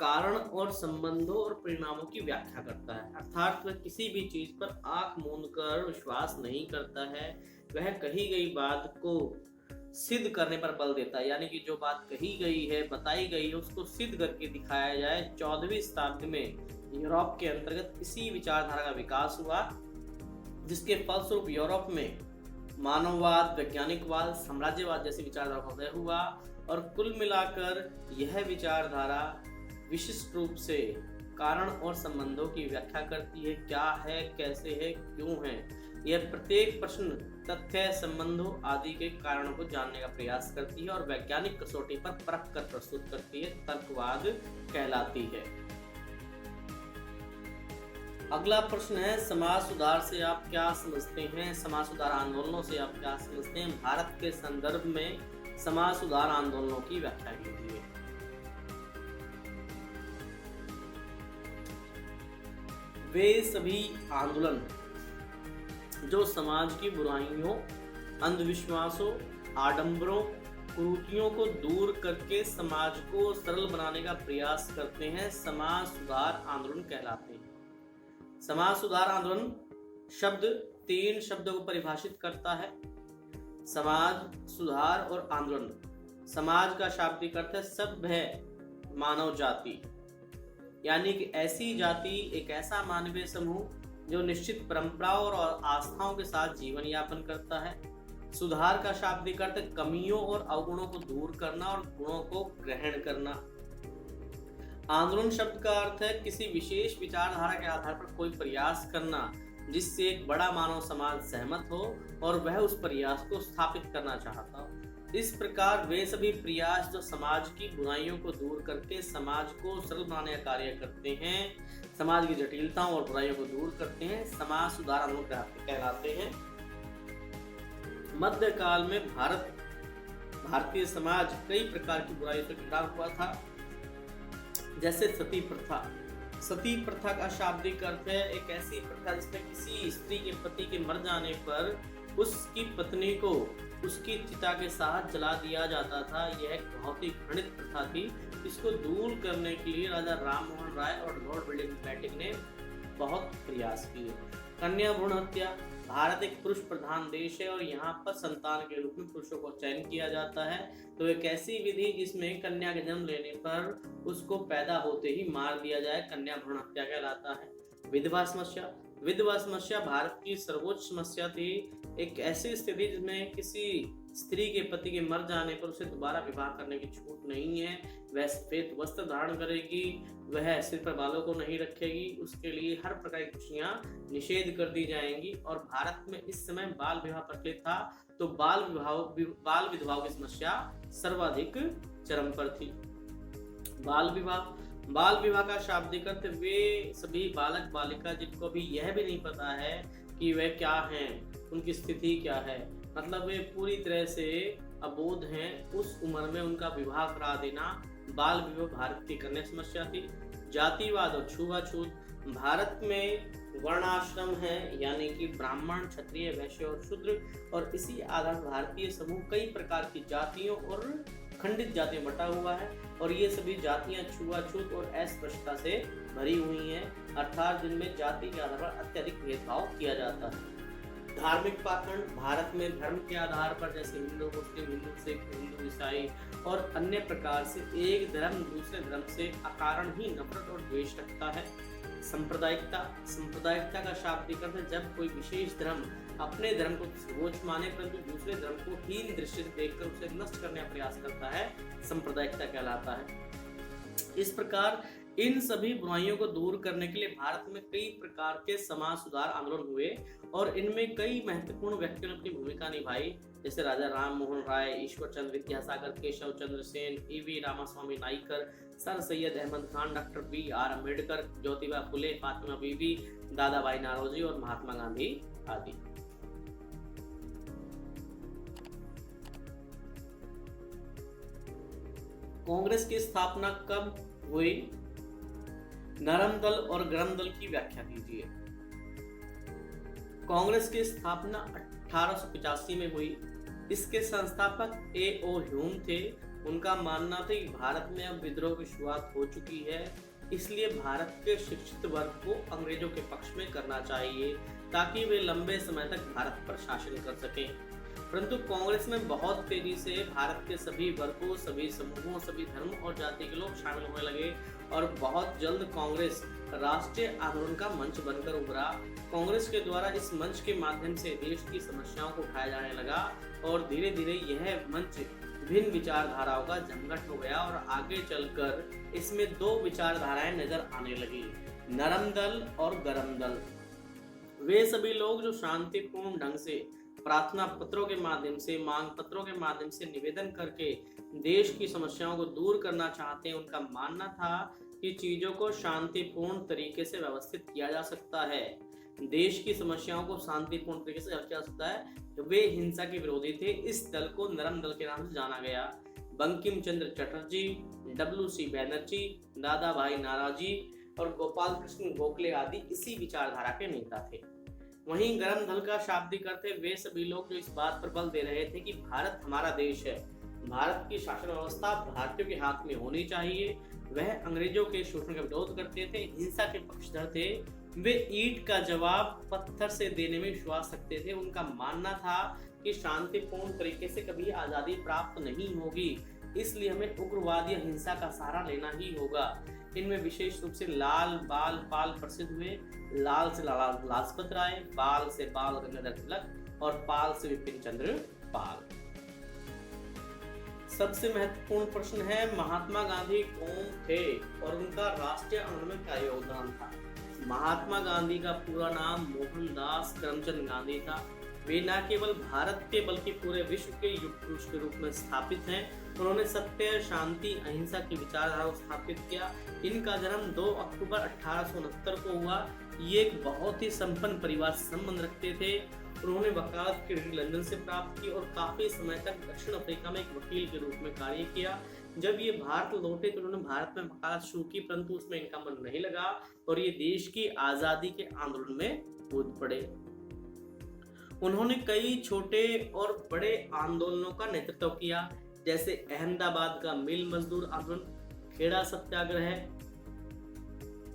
[SPEAKER 1] कारण और संबंधों और परिणामों की व्याख्या करता है, अर्थात वह किसी भी चीज पर आंख मूंद कर विश्वास नहीं करता है, वह कही गई बात को सिद्ध करने पर बल देता है। यानी कि जो बात कही गई है, बताई गई है, उसको सिद्ध करके दिखाया जाए। 14वीं शताब्दी में यूरोप के अंतर्गत इसी विचारधारा का विकास हुआ, जिसके फलस्वरूप यूरोप में मानववाद, वैज्ञानिकवाद, साम्राज्यवाद जैसी विचारधारा का उदय हुआ और कुल मिलाकर यह विचारधारा विशिष्ट रूप से कारण और संबंधों की व्याख्या करती है। क्या है, कैसे है, क्यों है। यह प्रत्येक प्रश्न, तथ्य, संबंधों आदि के कारणों को जानने का प्रयास करती है और वैज्ञानिक कसौटी पर परख कर प्रस्तुत करती है। तर्कवाद कहलाती है। अगला प्रश्न है, समाज सुधार से आप क्या समझते हैं? समाज सुधार आंदोलनों से आप क्या समझते हैं? भारत के संदर्भ में समाज सुधार आंदोलनों की व्याख्या कीजिए। वे सभी आंदोलन जो समाज की बुराइयों, अंधविश्वासों, आडंबरों, कुरीतियों को दूर करके समाज को सरल बनाने का प्रयास करते हैं, समाज सुधार आंदोलन कहलाते हैं। समाज सुधार आंदोलन शब्द 3 शब्दों को परिभाषित करता है। समाज, सुधार और आंदोलन। समाज का शाब्दिक अर्थ है सभ्य मानव जाति, यानी कि ऐसी जाति, एक ऐसा मानवीय समूह जो निश्चित परंपराओं और आस्थाओं के साथ जीवन यापन करता है। सुधार का शाब्दिक अर्थ कमियों और अवगुणों को दूर करना और गुणों को ग्रहण करना। आंदोलन शब्द का अर्थ है किसी विशेष विचारधारा के आधार पर कोई प्रयास करना जिससे एक बड़ा मानव समाज सहमत हो और वह उस प्रयास को स्थापित करना चाहता हो। इस प्रकार वे सभी प्रयास जो समाज की बुराइयों को दूर करके समाज को सरल बनाने का कार्य करते हैं, समाज की जटिलताओं और बुराइयों को दूर करते हैं, समाज सुधार आंदोलन कहलाते हैं। मध्यकाल में भारतीय समाज कई प्रकार की बुराइयों से घिरा हुआ था, जैसे सती प्रथा। सती प्रथा का शाब्दिक अर्थ है एक ऐसी प्रथा जिसमें किसी स्त्री के पति के मर जाने पर उसकी पत्नी को उसकी चिता के साथ जला दिया जाता था। यह एक बहुत ही घृणित प्रथा थी। इसको दूर करने के लिए राजा राम मोहन राय और लॉर्ड विलियम ने बहुत प्रयास किए। कन्या भ्रूण हत्या। भारत एक पुरुष प्रधान देश है और यहाँ पर संतान के रूप में पुरुषों को चयन किया जाता है। तो एक ऐसी विधि जिसमें कन्या के जन्म लेने पर उसको पैदा होते ही मार दिया जाए, कन्या भ्रूण हत्या कहलाता है। विधवा समस्या। विधवा समस्या भारत की सर्वोच्च समस्या थी। एक ऐसी स्थिति जिसमें किसी स्त्री के पति के मर जाने पर उसे दोबारा विवाह करने की छूट नहीं है। वह सफेद वस्त्र धारण करेगी, वह सिर पर बालों को नहीं रखेगी, उसके लिए हर प्रकार की खुशियां निषेध कर दी जाएंगी। और भारत में इस समय बाल विवाह प्रचलित था, तो बाल विधवाओं की समस्या सर्वाधिक चरम पर थी। बाल विवाह का शाब्दिक अर्थ वे सभी बालक बालिका जिनको अभी यह भी नहीं पता है कि वे क्या हैं, उनकी स्थिति क्या है, मतलब वे पूरी तरह से अबोध हैं, उस उम्र में उनका विवाह करा देना बाल विवाह भारत की कन्या समस्या थी। जातिवाद और छुआछूत। भारत में वर्णाश्रम है, यानी कि ब्राह्मण, क्षत्रिय, वैश्य और शूद्र, और इसी आधार पर भारतीय समूह कई प्रकार की जातियों और खंडित जातियों बटा हुआ है, और ये सभी जातियां छुआछूत और अस्पृश्यता से भरी हुई हैं, अर्थात जिनमें जाति के आधार पर अत्यधिक भेदभाव किया जाता है। धार्मिक पाखंड। भारत में धर्म के आधार पर जैसे हिंदू, मुस्लिम, हिंदू सिख, हिंदू ईसाई और अन्य प्रकार से एक धर्म दूसरे धर्म से अकारण ही नफरत और द्वेष रखता है। सांप्रदायिकता का शाब्दिक अर्थ है जब कोई विशेष धर्म अपने धर्म को सर्वोच्च माने परंतु दूसरे धर्म को हीन दृष्टि से देखकर उसे नष्ट करने का प्रयास करता है, सांप्रदायिकता कहलाता है। इस प्रकार इन सभी बुराइयों को दूर करने के लिए भारत में कई प्रकार के समाज सुधार आंदोलन हुए और इनमें कई महत्वपूर्ण व्यक्तियों ने अपनी भूमिका निभाई, जैसे Raja Ram Mohan Roy, Ishwar Chandra Vidyasagar, Keshav Chandra Sen, E V Ramaswamy Naicker, sir Syed Ahmed Khan, doctor B R. Ambedkar, Jyotiba Phule, Fatima Bibi, Dadabhai Naoroji और महात्मा गांधी आदि। कांग्रेस की स्थापना कब हुई? नरम दल और गरम दल की व्याख्या कीजिए। कांग्रेस की स्थापना 1885 में हुई। इसके संस्थापक ए.ओ. ह्यूम थे। उनका मानना था कि भारत में अब विद्रोह की शुरुआत हो चुकी है, इसलिए भारत के शिक्षित वर्ग को अंग्रेजों के पक्ष में करना चाहिए ताकि वे लंबे समय तक भारत पर शासन कर सकें। परंतु कांग्रेस में बहुत तेजी से भारत के सभी वर्गों, सभी समूहों, सभी धर्म और जाति के लोग शामिल होने लगे और बहुत जल्द कांग्रेस राष्ट्रीय आंदोलन का मंच बनकर उभरा। कांग्रेस के द्वारा इस मंच के माध्यम से देश की समस्याओं को उठाया जाने लगा और धीरे धीरे यह मंच विभिन्न विचारधाराओं का जमघट हो गया और आगे चलकर इसमें दो विचारधाराएं नजर आने लगी, नरम दल और गरम दल। वे सभी लोग जो शांतिपूर्ण ढंग से प्रार्थना पत्रों के माध्यम से, मांग पत्रों के माध्यम से निवेदन करके देश की समस्याओं को दूर करना चाहते हैं, उनका मानना था कि चीजों को शांतिपूर्ण तरीके से व्यवस्थित किया जा सकता है, देश की समस्याओं को शांतिपूर्ण तरीके से हल किया जा सकता है। वे हिंसा के विरोधी थे। इस दल को नरम दल के नाम से जाना गया। बंकिम चंद्र चटर्जी, W.C. बैनर्जी, दादा भाई नौरोजी और गोपाल कृष्ण गोखले आदि इसी विचारधारा के नेता थे। वहीं गरम दल का शाब्दिक अर्थ है वे सभी लोग जो इस बात पर बल दे रहे थे कि भारत हमारा देश है, भारत की शासन व्यवस्था भारतीयों के हाथ में होनी चाहिए। वह अंग्रेजों के शोषण का विरोध करते थे, हिंसा के पक्षधर थे। वे ईंट का जवाब पत्थर से देने में विश्वास रखते थे। उनका मानना था कि शांतिपूर्ण तरीके से कभी आजादी प्राप्त नहीं होगी, इसलिए हमें उग्रवाद या हिंसा का सहारा लेना ही होगा। इनमें विशेष रूप से लाल, बाल, पाल प्रसिद्ध हुए। लाल से लाला लाजपत राय, बाल से बाल गंगाधर तिलक और पाल से विपिन चंद्र पाल। सबसे महत्वपूर्ण प्रश्न है, महात्मा गांधी कौन थे और उनका राष्ट्रीय आंदोलन में क्या योगदान था। महात्मा गांधी का पूरा नाम मोहनदास करमचंद गांधी था। वे न केवल भारत के बल्कि पूरे विश्व के युग पुरुष के रूप में स्थापित हैं। उन्होंने सत्य, शांति, अहिंसा की विचारधारा को स्थापित किया। इनका जन्म 2 अक्टूबर 1869 को हुआ। ये एक बहुत ही संपन्न परिवार से संबंध रखते थे। उन्होंने वकालत की डिग्री लंदन से प्राप्त की और काफी समय तक दक्षिण अफ्रीका में एक वकील के रूप में कार्य किया। जब ये भारत लौटे तो उन्होंने भारत में वकालत शुरू की, परंतु उसमें इनका मन नहीं लगा और ये देश की आजादी के आंदोलन में कूद पड़े। उन्होंने कई छोटे और बड़े आंदोलनों का नेतृत्व किया, जैसे अहमदाबाद का मिल मजदूर आंदोलन, खेड़ा सत्याग्रह,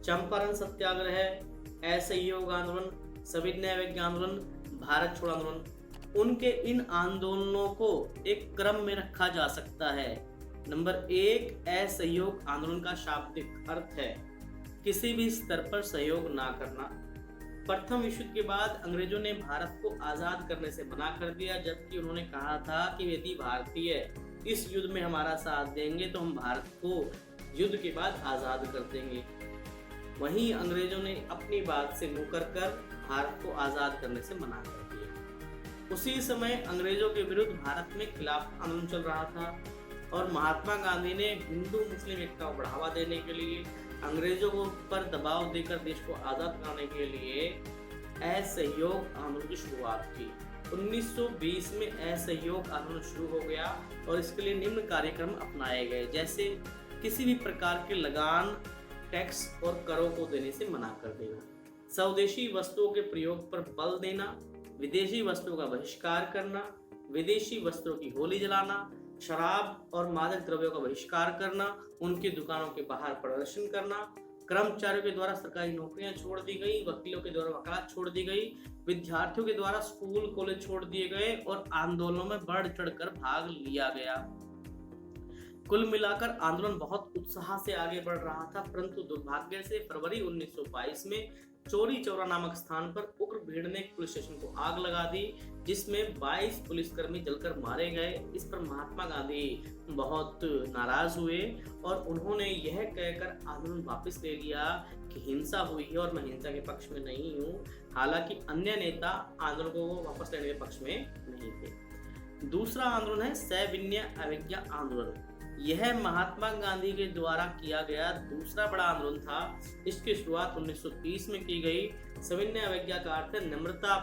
[SPEAKER 1] चंपारण सत्याग्रह, असहयोग आंदोलन, सविनय अवज्ञा आंदोलन, भारत छोड़ो आंदोलन। उनके इन आंदोलनों को एक क्रम में रखा जा सकता है। नंबर 1, असहयोग आंदोलन का शाब्दिक अर्थ है किसी भी स्तर पर सहयोग ना करना। प्रथम विश्व युद्ध के बाद अंग्रेजों ने भारत को आजाद करने से मना कर दिया, जबकि उन्होंने कहा था कि यदि भारतीय इस युद्ध में हमारा साथ देंगे तो हम भारत को युद्ध के बाद आजाद कर देंगे। वहीं अंग्रेजों ने अपनी बात से मुकर कर भारत को आजाद करने से मना कर दिया। उसी समय अंग्रेजों के विरुद्ध भारत में खिलाफत आंदोलन चल रहा था और महात्मा गांधी ने हिंदू मुस्लिम एकता को बढ़ावा देने के लिए, अंग्रेजों पर दबाव देकर देश को आजाद कराने के लिए असहयोग आंदोलन की शुरुआत की। 1920 में असहयोग आंदोलन शुरू हो गया और इसके लिए निम्न कार्यक्रम अपनाए गए, जैसे किसी भी प्रकार के लगान, टैक्स और करों को देने से मना कर देना, स्वदेशी वस्तुओं के प्रयोग पर बल देना, विदेशी वस्तुओं का बहिष्कार करना, विदेशी वस्त्रों की होली जलाना, शराब और मादक द्रव्यों का बहिष्कार करना, उनकी दुकानों के बाहर प्रदर्शन करना, कर्मचारियों के द्वारा सरकारी नौकरियां छोड़ दी गई, वकीलों के द्वारा वकालत छोड़ दी गई, विद्यार्थियों के द्वारा स्कूल कॉलेज छोड़ दिए गए और आंदोलनों में बढ़ चढ़कर भाग लिया गया। कुल मिलाकर आंदोलन बहुत उत्साह से आगे बढ़ रहा था, परंतु दुर्भाग्य से फरवरी 1922 में चौरी चौरा नामक स्थान पर उग्र भीड़ ने पुलिस स्टेशन को आग लगा दी, जिसमें 22 पुलिसकर्मी जलकर मारे गए। इस पर महात्मा गांधी बहुत नाराज हुए और उन्होंने यह कहकर आंदोलन वापस ले लिया कि हिंसा हुई है और मैं हिंसा के पक्ष में नहीं हूँ। हालांकि अन्य नेता आंदोलन को वापस लेने के पक्ष में नहीं थे। दूसरा आंदोलन है सविनय अवज्ञा आंदोलन। यह महात्मा गांधी के द्वारा किया गया दूसरा बड़ा आंदोलन था। इसकी शुरुआत 1930 में की गई। सविनय अवज्ञा का अर्थ है विनम्रता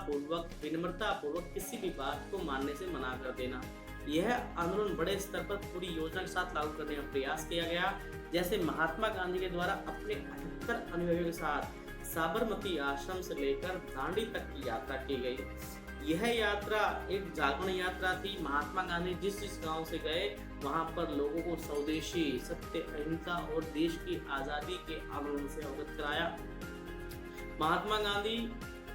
[SPEAKER 1] पूर्वक किसी भी बात को मानने से मना कर देना। यह आंदोलन बड़े स्तर पर पूरी योजना के साथ लागू करने का प्रयास किया गया, जैसे महात्मा गांधी के द्वारा अपने 78 अनुयायियों के साथ साबरमती आश्रम से लेकर दांडी तक की यात्रा की गई। यह यात्रा एक जागरण यात्रा थी। महात्मा गांधी जिस गांव से गए वहां पर लोगों को स्वदेशी, सत्य, अहिंसा और देश की आजादी के आंदोलन से अवगत कराया। महात्मा गांधी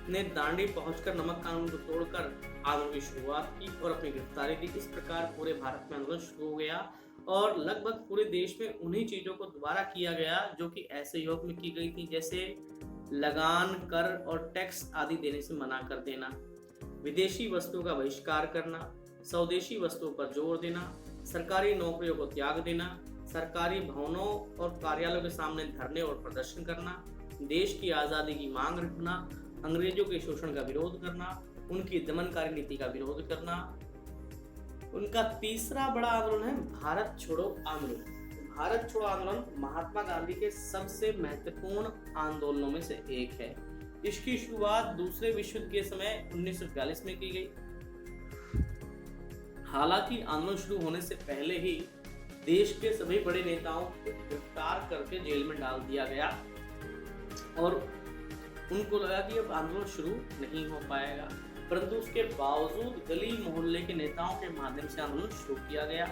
[SPEAKER 1] ने दांडी पहुंचकर नमक कानून को तोड़कर आंदोलन की शुरुआत की और अपनी गिरफ्तारी दी। इस प्रकार पूरे भारत में आंदोलन शुरू हो गया और लगभग पूरे देश में उन्हीं चीजों को दोबारा किया गया जो कि असहयोग में की गई थी, जैसे लगान, कर और टैक्स आदि देने से मना कर देना, विदेशी वस्तुओं का बहिष्कार करना, स्वदेशी वस्तुओं पर जोर देना, सरकारी नौकरियों को त्याग देना, सरकारी भवनों और कार्यालयों के सामने धरने और प्रदर्शन करना, देश की आज़ादी की मांग रखना, अंग्रेजों के शोषण का विरोध करना, उनकी दमनकारी नीति का विरोध करना। उनका तीसरा बड़ा आंदोलन है भारत छोड़ो आंदोलन। भारत छोड़ो आंदोलन महात्मा गांधी के सबसे महत्वपूर्ण आंदोलनों में से एक है। इसकी शुरुआत दूसरे विश्व युद्ध के समय 1942 में की गई। हालांकि आंदोलन शुरू होने से पहले ही देश के सभी बड़े नेताओं को गिरफ्तार करके जेल में डाल दिया गया और उनको लगा कि अब आंदोलन शुरू नहीं हो पाएगा, परंतु उसके बावजूद गली मोहल्ले के नेताओं के माध्यम से आंदोलन शुरू किया गया।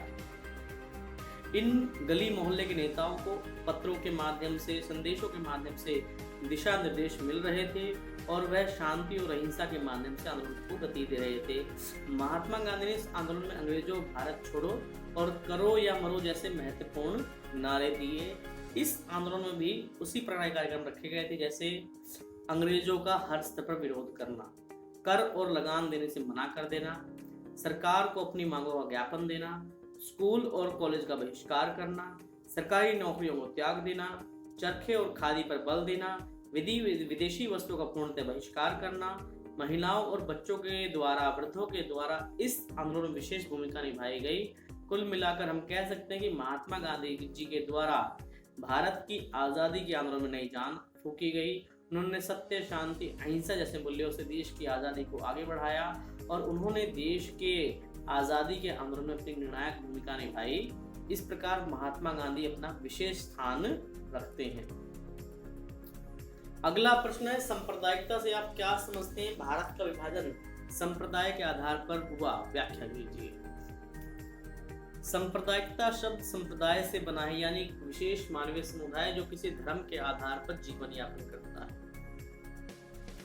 [SPEAKER 1] इन गली मोहल्ले के नेताओं को पत्रों के माध्यम से, संदेशों के माध्यम से दिशा निर्देश मिल रहे थे और वह शांति और अहिंसा के माध्यम से आंदोलन को गति दे रहे थे। महात्मा गांधी ने इस आंदोलन में अंग्रेजों भारत छोड़ो और करो या मरो जैसे महत्वपूर्ण नारे दिए। इस आंदोलन में भी उसी प्रकार कार्यक्रम रखे गए थे, जैसे अंग्रेजों का हर स्तर पर विरोध करना, कर और लगान देने से मना कर देना, सरकार को अपनी मांगों का ज्ञापन देना, स्कूल और कॉलेज का बहिष्कार करना, सरकारी नौकरियों को त्याग देना, चरखे और खादी पर बल देना, विदेशी वस्तुओं का पूर्णतः बहिष्कार करना, महिलाओं और बच्चों के द्वारा, वृद्धों के द्वारा इस आंदोलन में विशेष भूमिका निभाई गई। कुल मिलाकर हम कह सकते हैं कि महात्मा गांधी जी के द्वारा भारत की आज़ादी के आंदोलन में नई जान फूंकी गई। उन्होंने सत्य, शांति, अहिंसा जैसे मूल्यों से देश की आज़ादी को आगे बढ़ाया और उन्होंने देश के आज़ादी के आंदोलन में अपनी निर्णायक भूमिका निभाई। इस प्रकार महात्मा गांधी अपना विशेष स्थान रखते हैं। अगला प्रश्न है, सांप्रदायिकता से आप क्या समझते हैं? भारत का विभाजन संप्रदाय के आधार पर हुआ, व्याख्या कीजिए। सांप्रदायिकता शब्द संप्रदाय से बना है, यानी एक विशेष मानवीय समुदाय जो किसी धर्म के आधार पर जीवन यापन करता है।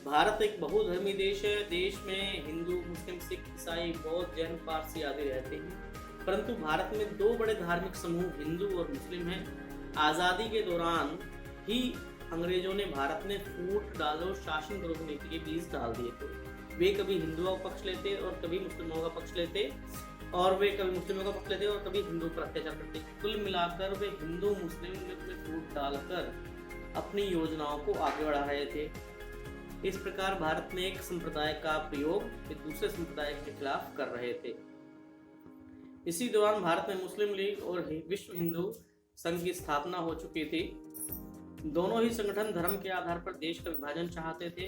[SPEAKER 1] भारत एक बहुधर्मी देश है। देश में हिंदू, मुस्लिम, सिख, ईसाई, बौद्ध, जैन, पारसी आदि रहते हैं, परंतु भारत में दो बड़े धार्मिक समूह हिंदू और मुस्लिम हैं। आज़ादी के दौरान ही अंग्रेजों ने भारत में फूट डालो शासन करो नीति के बीज डाल दिए थे। वे कभी हिंदुओं का पक्ष लेते और कभी मुस्लिमों का पक्ष लेते, और वे कभी मुस्लिमों का पक्ष लेते और कभी हिंदू पर अत्याचार करते। कुल मिलाकर वे हिंदू मुस्लिम में फूट डालकर अपनी योजनाओं को आगे बढ़ा रहे थे। इस प्रकार भारत में एक संप्रदाय का प्रयोग एक दूसरे संप्रदाय के खिलाफ कर रहे थे। इसी दौरान भारत में मुस्लिम लीग और विश्व हिंदू संघ की स्थापना हो चुकी थी। दोनों ही संगठन धर्म के आधार पर देश का विभाजन चाहते थे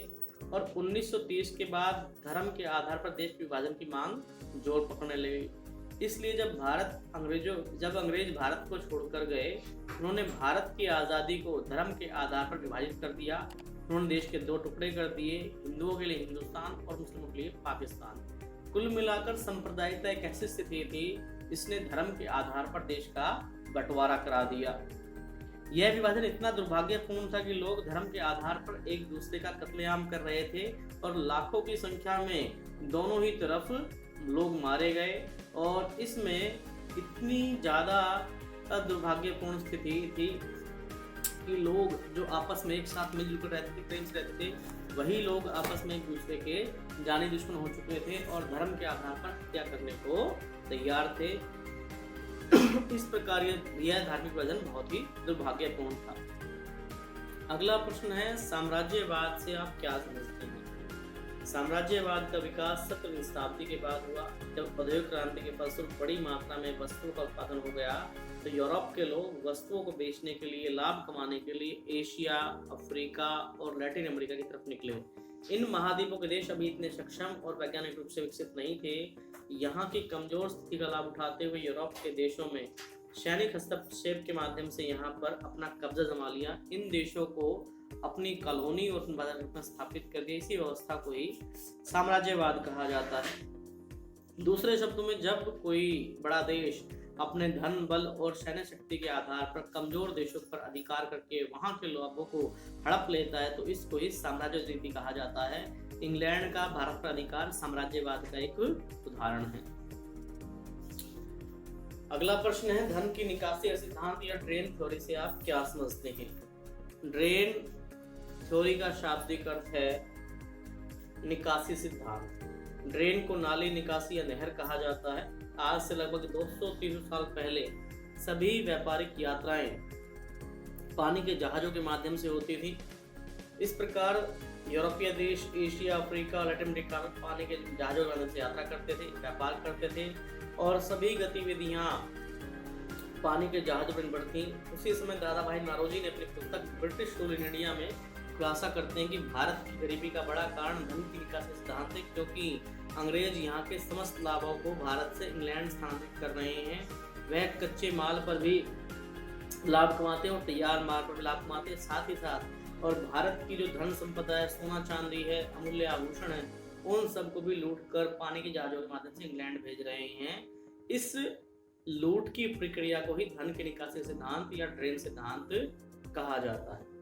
[SPEAKER 1] और 1930 के बाद धर्म के आधार पर देश विभाजन की मांग जोर पकड़ने लगी। इसलिए जब अंग्रेज भारत को छोड़कर गए, उन्होंने भारत की आज़ादी को धर्म के आधार पर विभाजित कर दिया। उन्होंने देश के दो टुकड़े कर दिए, हिंदुओं के लिए हिंदुस्तान और मुस्लिमों के लिए पाकिस्तान। कुल मिलाकर सांप्रदायिकता एक ऐसी स्थिति थी जिसने धर्म के आधार पर देश का बंटवारा करा दिया। यह विभाजन इतना दुर्भाग्यपूर्ण था कि लोग धर्म के आधार पर एक दूसरे का कत्लेआम कर रहे थे और लाखों की संख्या में दोनों ही तरफ लोग मारे गए, और इसमें इतनी ज़्यादा दुर्भाग्यपूर्ण स्थिति थी कि लोग जो आपस में एक साथ मिलजुल कर रहते थे, प्रेम से रहते थे, वही लोग आपस में एक दूसरे के जानी दुश्मन हो चुके थे और धर्म के आधार पर हत्या करने को तैयार थे। इस प्रकार यह धार्मिक विभाजन बहुत ही दुर्भाग्यपूर्ण था। अगला प्रश्न है, साम्राज्यवाद से आप क्या समझते हैं? साम्राज्यवाद का विकास 17वीं शताब्दी के बाद हुआ, जब औद्योगिक क्रांति के फलस्वरूप बड़ी मात्रा में वस्तुओं का उत्पादन हो गया, तो यूरोप के लोग वस्तुओं को बेचने के लिए, लाभ कमाने के लिए एशिया, अफ्रीका और लैटिन अमेरिका की तरफ निकले। इन महाद्वीपों के देश अभी इतने सक्षम और वैज्ञानिक रूप से विकसित नहीं थे। यहाँ की कमजोर स्थिति का लाभ उठाते हुए यूरोप के देशों में सैनिक हस्तक्षेप के माध्यम से यहाँ पर अपना कब्जा जमा लिया। इन देशों को अपनी कॉलोनी और बाजार में स्थापित कर दिया। इसी व्यवस्था को ही साम्राज्यवाद कहा जाता है। दूसरे शब्दों में, जब कोई बड़ा देश अपने धन, बल और सैन्य शक्ति के आधार पर कमजोर देशों पर अधिकार करके वहां के लोगों को हड़प लेता है, तो इसको ही साम्राज्य नीति कहा जाता है। इंग्लैंड का भारत पर अधिकार साम्राज्यवाद का एक उदाहरण है। अगला प्रश्न है, धन की निकासी सिद्धांत या ड्रेन थ्योरी से आप क्या समझते हैं? ड्रेन थ्योरी का शाब्दिक अर्थ है निकासी सिद्धांत। ड्रेन को नाली, निकासी या नहर कहा जाता है। आज से लगभग 200-300 साल पहले सभी व्यापारिक यात्राएं पानी के जहाजों के माध्यम से होती थी। इस प्रकार यूरोपीय देश एशिया, अफ्रीका, लैटिन अमेरिका में पानी के जहाजों के माध्यम से यात्रा करते थे, व्यापार करते थे, और सभी गतिविधियां पानी के जहाजों में बढ़ती। उसी समय दादा भाई नारोजी ने अपनी पुस्तक ब्रिटिश रूल इन इंडिया में खुलासा करते हैं कि भारत की गरीबी का बड़ा कारण धन की निकासी सिद्धांत है, क्योंकि अंग्रेज यहाँ के समस्त लाभों को भारत से इंग्लैंड स्थानांतरित कर रहे हैं। वह कच्चे माल पर भी लाभ कमाते हैं और तैयार माल पर भी लाभ कमाते हैं, साथ ही साथ और भारत की जो धन संपदा है, सोना चांदी है, अमूल्य आभूषण है, उन सबको भी लूट कर पानी के जहाजों के माध्यम से इंग्लैंड भेज रहे हैं। इस लूट की प्रक्रिया को ही धन की निकासी सिद्धांत या ड्रेन सिद्धांत कहा जाता है।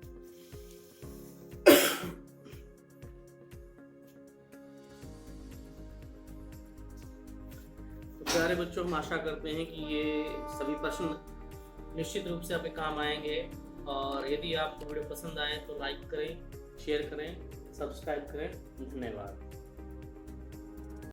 [SPEAKER 1] प्यारे बच्चों, हम आशा करते हैं कि ये सभी प्रश्न निश्चित रूप से आपके काम आएंगे, और यदि आपको वीडियो पसंद आए तो लाइक करें, शेयर करें, सब्सक्राइब करें। धन्यवाद।